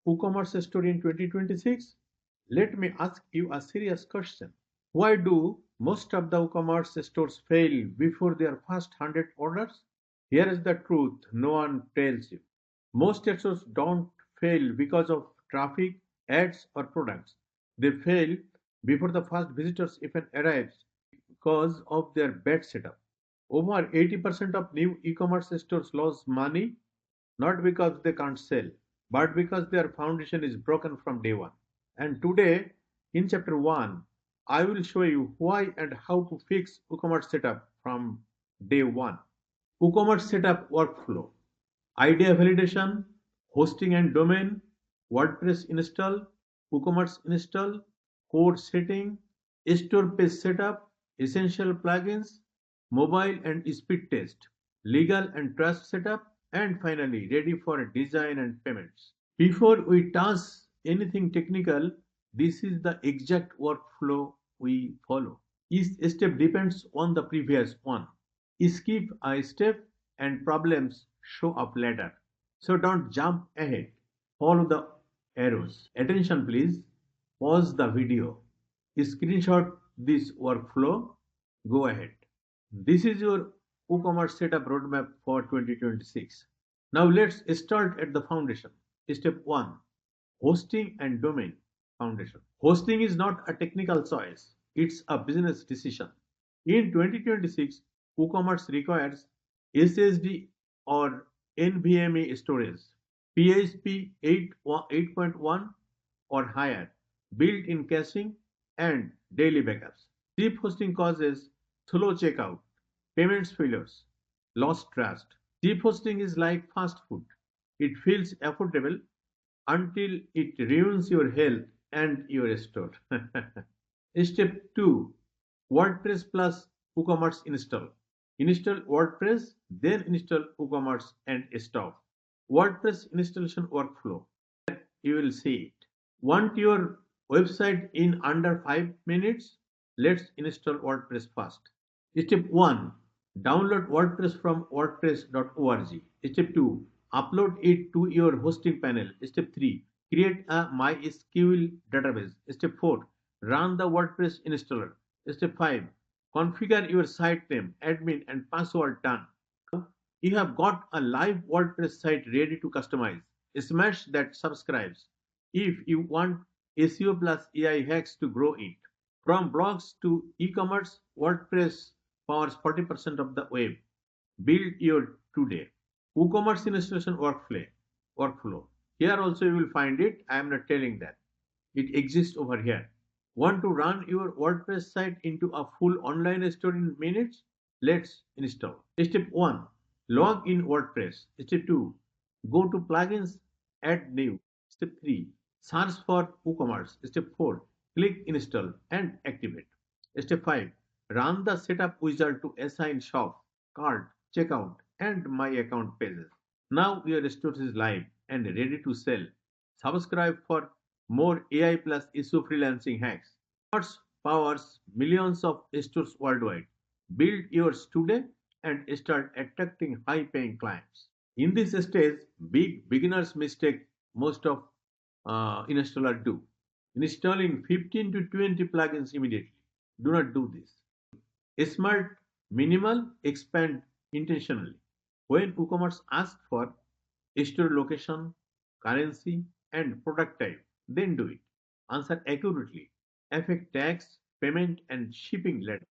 WooCommerce store in 2026? Let me ask you a serious question. Why do most of the WooCommerce stores fail before their first 100 orders? Here is the truth no one tells you. Most stores don't fail because of traffic, ads, or products. They fail before the first visitors even arrives because of their bad setup. Over 80% of new e-commerce stores lose money not because they can't sell, but because their foundation is broken from day one. And today, in chapter 1, I will show you why and how to fix WooCommerce setup from day one. WooCommerce setup workflow, idea validation, hosting and domain, WordPress install, WooCommerce install, core setting, store page setup, essential plugins, mobile and speed test, legal and trust setup, and finally ready for design and payments. Before we touch anything technical, this is the exact workflow we follow. Each step depends on the previous one. Skip a step and problems show up later. So don't jump ahead. Follow the arrows. Attention please. Pause the video. Screenshot this workflow. Go ahead. This is your WooCommerce setup roadmap for 2026. Now let's start at the foundation. Step 1, hosting and domain foundation. Hosting is not a technical choice, it's a business decision. In 2026, WooCommerce requires SSD or NVMe storage, PHP 8.1 or higher, built-in caching, and daily backups. Cheap hosting causes slow checkout, payments failures, lost trust. Cheap hosting is like fast food. It feels affordable until it ruins your health and your store. Step 2, WordPress plus WooCommerce install. Install WordPress, then install WooCommerce and stop. WordPress installation workflow. You will see it. Want your website in under 5 minutes? Let's install WordPress first. Step 1, download WordPress from wordpress.org. Step 2, upload it to your hosting panel. Step 3, create a MySQL database. Step 4, run the WordPress installer. Step 5, configure your site name, admin, and password. Done. You have got a live WordPress site ready to customize. Smash that subscribes if you want SEO plus AI hacks to grow it. From blogs to e-commerce, WordPress powers 40% of the web. Build your today. WooCommerce installation workflow. Here also you will find it. I am not telling that. It exists over here. Want to run your WordPress site into a full online store in minutes? Let's install. Step 1, log in WordPress. Step 2, go to plugins, add new. Step 3, search for WooCommerce. Step 4, click install and activate. Step 5, run the setup wizard to assign shop, cart, checkout, and my account pages. Now your store is live and ready to sell. Subscribe for more AI plus SEO freelancing hacks. WordPress powers millions of stores worldwide. Build yours today and start attracting high paying clients. In this stage, big beginners mistake most of installer do. Installing 15 to 20 plugins immediately. Do not do this. Smart, minimal, expand intentionally. When WooCommerce asks for store location, currency, and product type, then do it. Answer accurately. Affect tax, payment, and shipping later.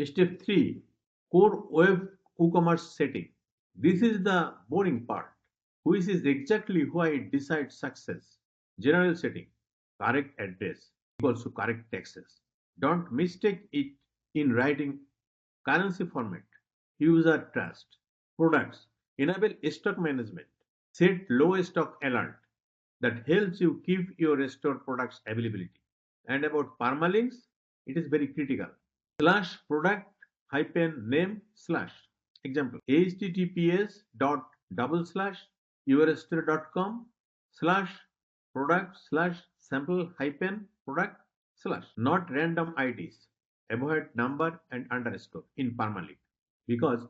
Step 3, core web WooCommerce setting. This is the boring part, which is exactly why it decides success. General setting, correct address equals to correct taxes. Don't mistake it in writing. Currency format, user trust, products, enable stock management, set low stock alert that helps you keep your store products availability. And about permalinks, it is very critical. Slash product hyphen name slash. Example, https dot double slash yourstore.com slash product slash sample hyphen product slash. Not random IDs. Avoid number and underscore in permalink because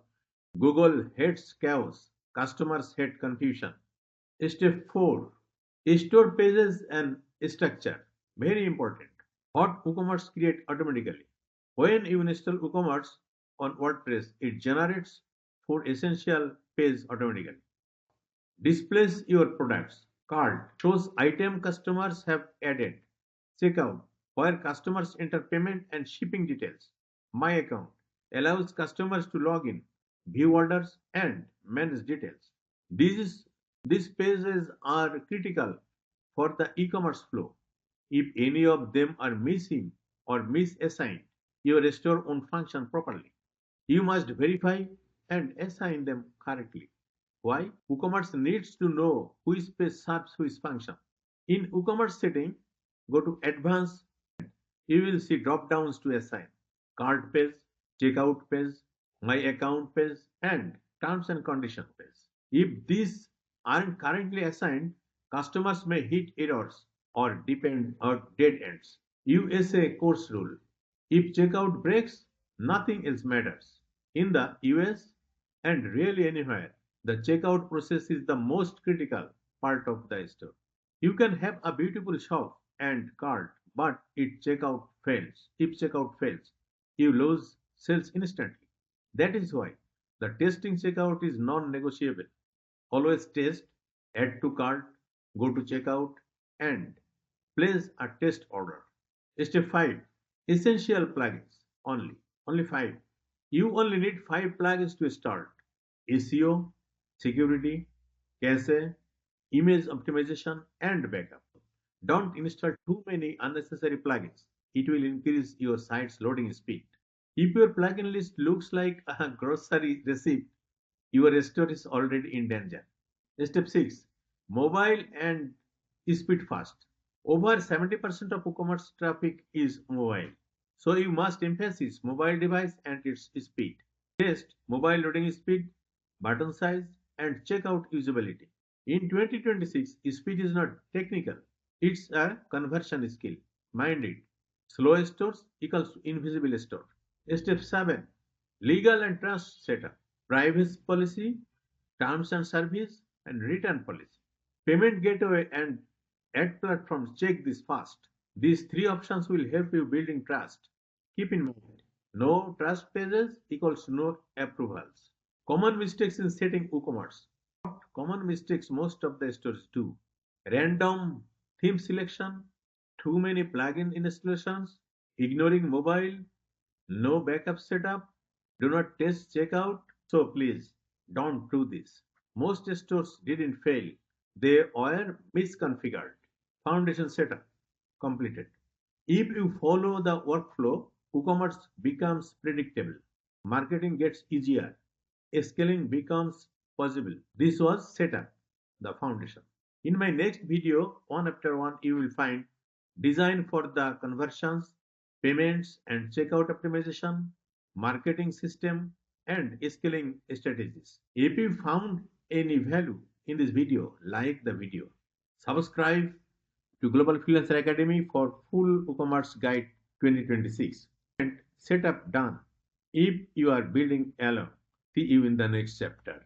Google hates chaos, customers hate confusion. Step 4, Store pages and structure. Very important. What WooCommerce create automatically. When you install WooCommerce on WordPress, it generates 4 essential pages automatically. Displays your products. Cart shows item customers have added. Checkout, where customers enter payment and shipping details. My account allows customers to log in, view orders, and manage details. These, these pages are critical for the e-commerce flow. If any of them are missing or misassigned, your store won't function properly. You must verify and assign them correctly. Why? WooCommerce needs to know which page serves which function. In WooCommerce setting, go to Advanced. You will see drop downs to assign cart page, checkout page, my account page, and terms and condition page. If these aren't currently assigned, customers may hit errors or depend or dead ends. USA course rule. If checkout breaks, nothing else matters. In the US and really anywhere, the checkout process is the most critical part of the store. You can have a beautiful shop and cart, but if checkout fails, you lose sales instantly. That is why the testing checkout is non-negotiable. Always test, add to cart, go to checkout, and place a test order. Step 5. Essential plugins only. Only 5. You only need 5 plugins to start. SEO, security, cache, image optimization, and backup. Don't install too many unnecessary plugins. It will increase your site's loading speed. If your plugin list looks like a grocery receipt, your store is already in danger. Step 6. Mobile and speed fast. Over 70% of WooCommerce traffic is mobile. So you must emphasize mobile device and its speed. Test mobile loading speed, button size, and checkout usability. In 2026, speed is not technical, it's a conversion skill. Mind it. Slow stores equals invisible store. Step 7. Legal and trust setup. Privacy policy, terms and service, and return policy. Payment gateway and ad platforms check this fast. These 3 options will help you building trust. Keep in mind, no trust pages equals no approvals. Common mistakes in setting WooCommerce. Common mistakes most of the stores do. Random theme selection, too many plugin installations, ignoring mobile, no backup setup, do not test checkout. So please don't do this. Most stores didn't fail, they were misconfigured. Foundation setup completed. If you follow the workflow, WooCommerce becomes predictable. Marketing gets easier. Scaling becomes possible. This was setup, the foundation. In my next video, one after one, you will find design for the conversions, payments and checkout optimization, marketing system, and scaling strategies. If you found any value in this video, like the video. Subscribe to Global Freelancer Academy for full WooCommerce guide 2026 and setup done if you are building alone. See you in the next chapter.